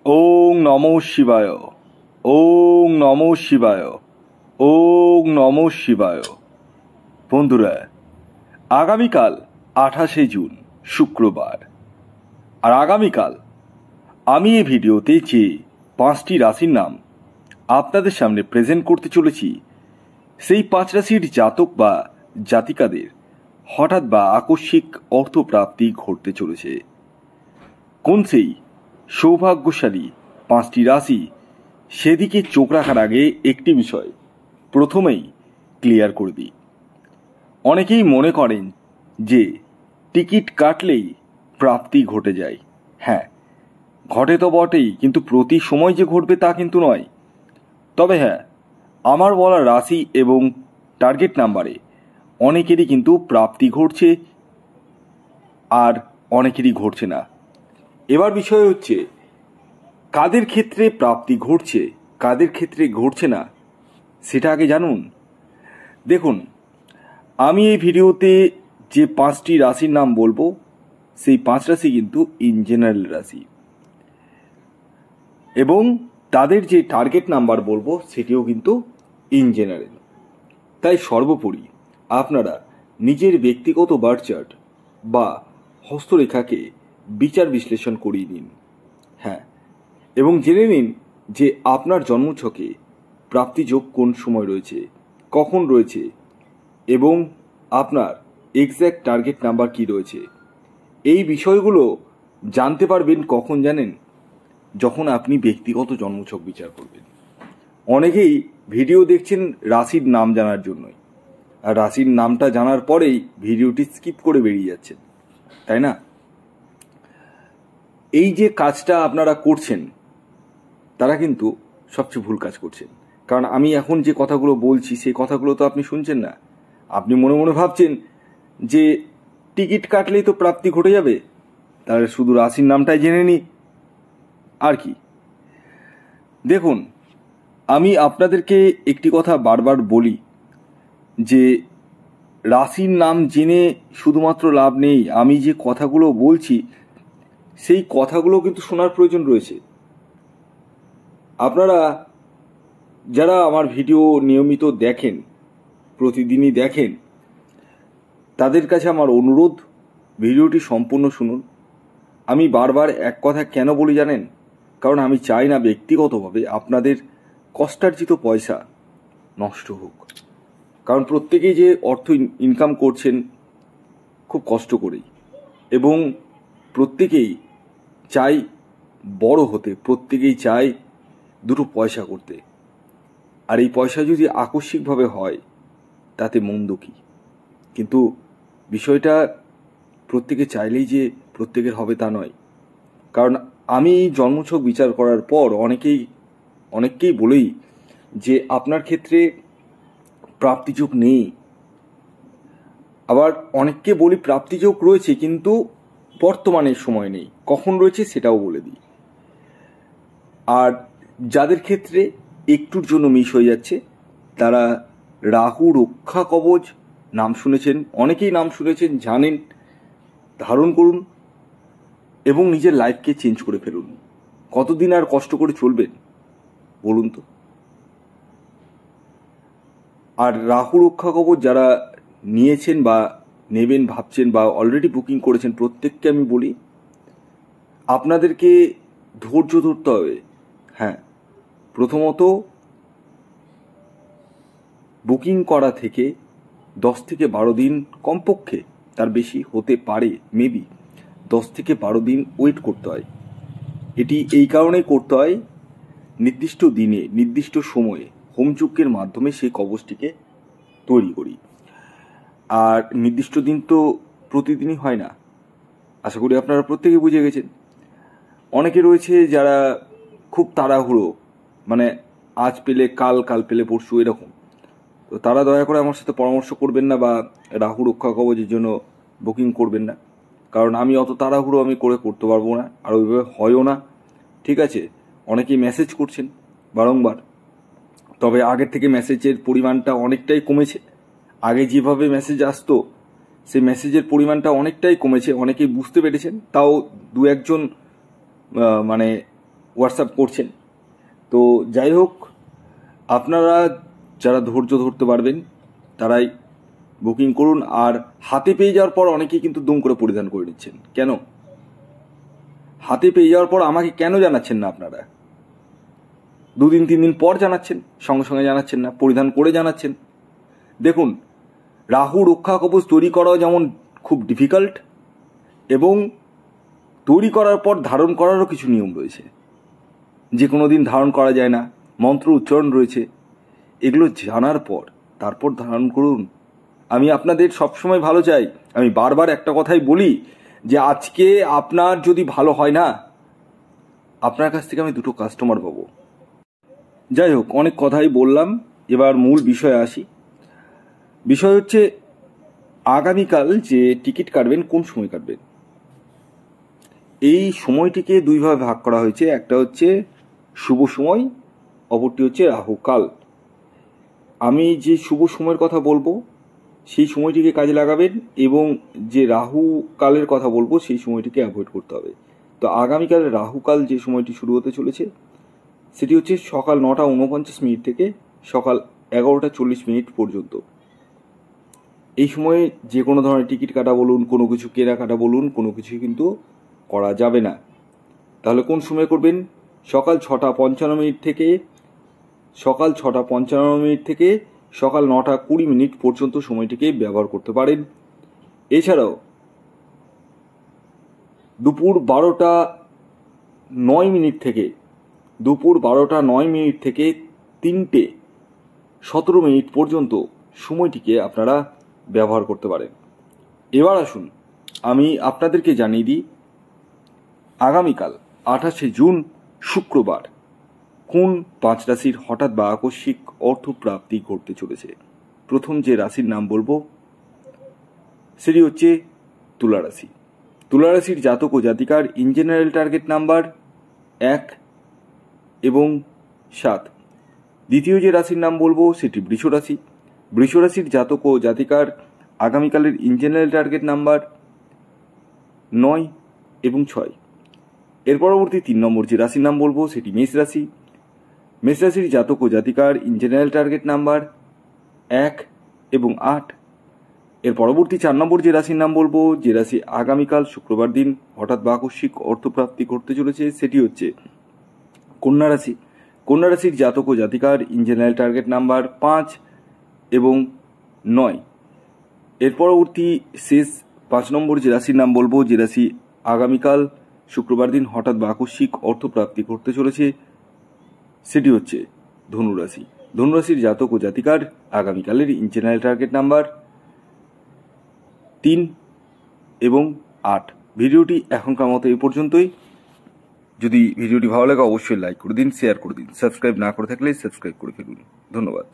ওং নমঃ শিবায়। ওং নমঃ শিবায়। ওং নমঃ শিবায়। বন্ধুরা, আগামীকাল 28শে জুন শুক্রবার, আর আগামীকাল আমি এই ভিডিওতে যে 5টি রাশির নাম আপনাদের সামনে প্রেজেন্ট করতে চলেছি, সেই 5 রাশির জাতক বা জাতিকাদের হঠাৎ বা আকস্মিক অর্থপ্রাপ্তি ঘটতে চলেছে। কোন সেই সৌভাগ্যশালী 5টি রাশি, সেদিকে চোখ রাখার আগে একটি বিষয় প্রথমেই ক্লিয়ার করে দিই। অনেকেই মনে করেন যে টিকিট কাটলেই প্রাপ্তি ঘটে যায়। হ্যাঁ, ঘটে তো বটেই, কিন্তু প্রতি সময় যে ঘটবে তা কিন্তু নয়। তবে হ্যাঁ, আমার বলা রাশি এবং টার্গেট নাম্বারে অনেকেরই কিন্তু প্রাপ্তি ঘটছে, আর অনেকেরই ঘটছে না। এবার বিষয় হচ্ছে কাদের ক্ষেত্রে প্রাপ্তি ঘটছে, কাদের ক্ষেত্রে ঘটছে না, সেটা আগে জানুন। দেখুন, আমি এই ভিডিওতে যে 5টি রাশির নাম বলবো, সেই 5 রাশি কিন্তু ইন জেনারেল রাশি, এবং তাদের যে টার্গেট নাম্বার বলবো সেটিও কিন্তু ইন জেনারেল। তাই সর্বোপরি আপনারা নিজের ব্যক্তিগত বার্থ চার্ট বা হস্তরেখাকে বিচার বিশ্লেষণ করিয়ে নিন। হ্যাঁ, এবং জেনে নিন যে আপনার জন্মছকে প্রাপ্তিযোগ কোন সময় রয়েছে, কখন রয়েছে, এবং আপনার এক্স্যাক্ট টার্গেট নাম্বার কি রয়েছে। এই বিষয়গুলো জানতে পারবেন কখন জানেন? যখন আপনি ব্যক্তিগত জন্মছক বিচার করবেন। অনেকেই ভিডিও দেখছেন রাশির নাম জানার জন্যই, আর রাশির নামটা জানার পরেই ভিডিওটি স্কিপ করে বেরিয়ে যাচ্ছেন, তাই না? এই যে কাজটা আপনারা করছেন, তারা কিন্তু সবচেয়ে ভুল কাজ করছেন। কারণ আমি এখন যে কথাগুলো বলছি, সেই কথাগুলো তো আপনি শুনছেন না। আপনি মনে মনে ভাবছেন যে টিকিট কাটলেই তো প্রাপ্তি ঘটে যাবে, তাহলে শুধু রাশির নামটাই জেনে নিই, আর কি। দেখুন, আমি আপনাদেরকে একটি কথা বারবার বলি যে রাশির নাম জেনে শুধুমাত্র লাভ নেই। আমি যে কথাগুলো বলছি, সেই কথাগুলো কিন্তু শোনার প্রয়োজন রয়েছে। আপনারা যারা আমার ভিডিও নিয়মিত দেখেন, প্রতিদিনই দেখেন, তাদের কাছে আমার অনুরোধ, ভিডিওটি সম্পূর্ণ শুনুন। আমি বারবার এক কথা কেন বলি জানেন? কারণ আমি চাই না ব্যক্তিগতভাবে আপনাদের কষ্টার্জিত পয়সা নষ্ট হোক। কারণ প্রত্যেকেই যে অর্থ ইনকাম করছেন খুব কষ্ট করেই, এবং প্রত্যেকেই চাই বড় হতে, প্রত্যেকেই চাই দুটো পয়সা করতে। আর এই পয়সা যদি আকস্মিকভাবে হয়, তাতে মন্দ কি? কিন্তু বিষয়টা প্রত্যেকে চাইলেই যে প্রত্যেকের হবে তা নয়। কারণ আমি জন্মছক বিচার করার পর অনেককেই বলেই যে আপনার ক্ষেত্রে প্রাপ্তিযোগ নেই। আবার অনেককে বলি প্রাপ্তিযোগ রয়েছে, কিন্তু বর্তমানের সময় নেই, কখন রয়েছে সেটাও বলে দিই। আর যাদের ক্ষেত্রে একটুর জন্য মিস হয়ে যাচ্ছে, তারা রাহু রক্ষা কবচ নাম শুনেছেন, অনেকেই নাম শুনেছেন, জানেন, ধারণ করুন এবং নিজের লাইফকে চেঞ্জ করে ফেলুন। কতদিন আর কষ্ট করে চলবেন বলুন তো? আর রাহু রক্ষা কবচ যারা নিয়েছেন বা নেবেন ভাবছেন বা অলরেডি বুকিং করেছেন, প্রত্যেককে আমি বলি আপনাদেরকে ধৈর্য ধরতে হবে। হ্যাঁ, প্রথমত বুকিং করা থেকে 10 থেকে 12 দিন, কমপক্ষে, তার বেশি হতে পারে, মেবি 10 থেকে 12 দিন ওয়েট করতে হয়। এটি এই কারণেই করতে হয়, নির্দিষ্ট দিনে নির্দিষ্ট সময়ে হোমযজ্ঞের মাধ্যমে সেই কবচটিকে তৈরি করি। আর নির্দিষ্ট দিন তো প্রতিদিনই হয় না, আশা করি আপনারা প্রত্যেকে বুঝে গেছেন। অনেকে রয়েছে যারা খুব তাড়াহুড়ো, মানে আজ পেলে কাল, কাল পেলে পরশু, এরকম। তো তারা দয়া করে আমার সাথে পরামর্শ করবেন না বা রাহু রক্ষা কবচের জন্য বুকিং করবেন না। কারণ আমি অত তাড়াহুড়ো আমি করতে পারবো না, আর ওইভাবে হয়ও না। ঠিক আছে, অনেকেই মেসেজ করছেন বারংবার, তবে আগের থেকে মেসেজের পরিমাণটা অনেকটাই কমেছে। আগে যেভাবে মেসেজ আসতো, সেই মেসেজের পরিমাণটা অনেকটাই কমেছে। অনেকেই বুঝতে পেরেছেন, তাও দু একজন মানে হোয়াটসঅ্যাপ করছেন। তো যাই হোক, আপনারা যারা ধৈর্য ধরতে পারবেন তারাই বুকিং করুন। আর হাতে পেয়ে যাওয়ার পর অনেকেই কিন্তু দুম করে পরিধান করে নিচ্ছেন। কেন হাতে পেয়ে যাওয়ার পর আমাকে কেন জানাচ্ছেন না? আপনারা 2 দিন 3 দিন পর জানাচ্ছেন, সঙ্গে সঙ্গে জানাচ্ছেন না, পরিধান করে জানাচ্ছেন। দেখুন, রাহু রক্ষা কবচ তৈরি করাও যেমন খুব ডিফিকাল্ট, এবং তৈরি করার পর ধারণ করারও কিছু নিয়ম রয়েছে। যে কোনো দিন ধারণ করা যায় না, মন্ত্র উচ্চারণ রয়েছে। এগুলো জানার পর তারপর ধারণ করুন। আমি আপনাদের সবসময় ভালো চাই। আমি বারবার একটা কথাই বলি যে আজকে আপনার যদি ভালো হয় না, আপনার কাছ থেকে আমি 2টো কাস্টমার পাবো। যাই হোক, অনেক কথাই বললাম, এবার মূল বিষয়ে আসি। বিষয় হচ্ছে আগামীকাল যে টিকিট কাটবেন, কোন সময় কাটবেন। এই সময়টিকে 2ভাবে ভাগ করা হয়েছে। একটা হচ্ছে শুভ সময়, অপরটি হচ্ছে রাহুকাল। আমি যে শুভ সময়ের কথা বলবো সেই সময়টিকে কাজে লাগাবেন, এবং যে রাহু কালের কথা বলবো সেই সময়টিকে অ্যাভয়েড করতে হবে। তো আগামীকাল রাহুকাল যে সময়টি শুরু হতে চলেছে সেটি হচ্ছে সকাল 9:49 থেকে সকাল 11:40 পর্যন্ত। এই সময়ে যে কোনো ধরনের টিকিট কাটা বলুন, কোনো কিছু কেনাকাটা বলুন, কোনো কিছুই কিন্তু করা যাবে না। তাহলে কোন সময় করবেন? সকাল 6:55 থেকে সকাল 6:55 থেকে সকাল 9:20 পর্যন্ত সময়টিকে ব্যবহার করতে পারেন। এছাড়াও দুপুর 12:09 থেকে 3:17 পর্যন্ত সময়টিকে আপনারা ব্যবহার করতে পারেন। এবার আসুন আমি আপনাদেরকে জানিয়ে দিই আগামীকাল 28শে জুন শুক্রবার কোন 5 রাশির হঠাৎ বা আকস্মিক অর্থপ্রাপ্তি ঘটতে চলেছে। প্রথম যে রাশির নাম বলবো সেটি হচ্ছে তুলা রাশি। তুলা রাশির জাতক ও জাতিকার ইন জেনারেল টার্গেট নাম্বার 1 এবং 7। দ্বিতীয় যে রাশির নাম বলবো সেটি বৃষ রাশি। বৃষ রাশির জাতক ও জাতিকার আগামীকালের ইন জেনারেল টার্গেট নাম্বার 9 এবং 6। এর পরবর্তী 3 নম্বর যে রাশির নাম বলবো সেটি মেষ রাশি। মেষ রাশির জাতক ও জাতিকার ইন জেনারেল টার্গেট নাম্বার 1 এবং 8। এর পরবর্তী 4 নম্বর যে রাশির নাম বলবো, যে রাশি আগামীকাল শুক্রবার দিন হঠাৎ বা আকস্মিক অর্থপ্রাপ্তি ঘটতে চলেছে, সেটি হচ্ছে কন্যা রাশি। কন্যা রাশির জাতক ও জাতিকার ইন জেনারেল টার্গেট নাম্বার 5 এবং 9। এর পরবর্তী শেষ 5 নম্বর যে রাশির নাম বলবো, যে রাশি আগামীকাল শুক্রবার দিন হঠাৎ বা আকস্মিক অর্থপ্রাপ্তি ঘটতে চলেছে, সেটি হচ্ছে ধনুরাশি। ধনুরাশির জাতক ও জাতিকার আগামীকালের ইন জেনারেল টার্গেট নাম্বার 3 এবং 8। ভিডিওটি এখনকার মতো এই পর্যন্তই। যদি ভিডিওটি ভালো লাগে অবশ্যই লাইক করে দিন, শেয়ার করে দিন। সাবস্ক্রাইব না করে থাকলে সাবস্ক্রাইব করে ফেলুন। ধন্যবাদ।